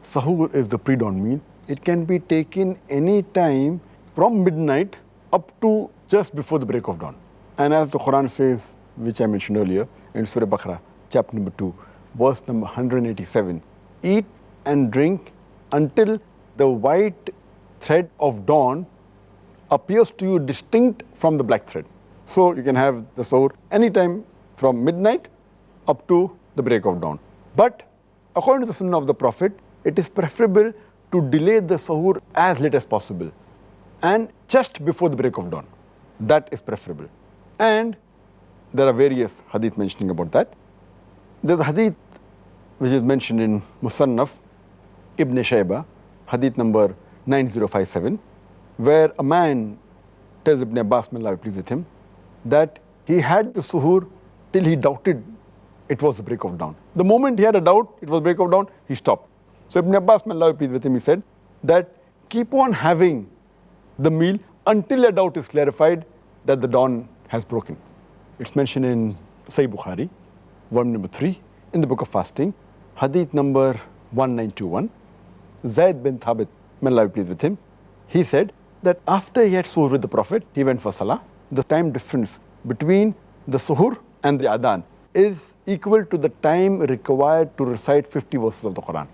Sahoor is the pre-dawn meal. It can be taken any time from midnight up to just before the break of dawn. And as the Quran says, which I mentioned earlier, in Surah Baqarah, chapter number 2, verse number 187, eat and drink until the white thread of dawn appears to you distinct from the black thread. So you can have the Sahoor anytime from midnight up to the break of dawn. But according to the Sunnah of the Prophet, it is preferable to delay the Sahoor as late as possible and just before the break of dawn. That is preferable. And there are various hadith mentioning about that. There's a hadith which is mentioned in Musannaf Ibn Shaybah, hadith number 9057, where a man tells Ibn Abbas, may Allah be pleased with him, that he had the Sahoor till he doubted it was the break of dawn. The moment he had a doubt it was break of dawn, he stopped. So Ibn Abbas, may Allah be pleased with him, he said that keep on having the meal until a doubt is clarified that the dawn has broken. It's mentioned in Sahih Bukhari, volume number 3, in the book of fasting, hadith number 1921. Zayd bin Thabit, may Allah be pleased with him, he said that after he had Sahoor with the Prophet, he went for Salah. The time difference between the Sahoor and the Adhan is equal to the time required to recite 50 verses of the Quran.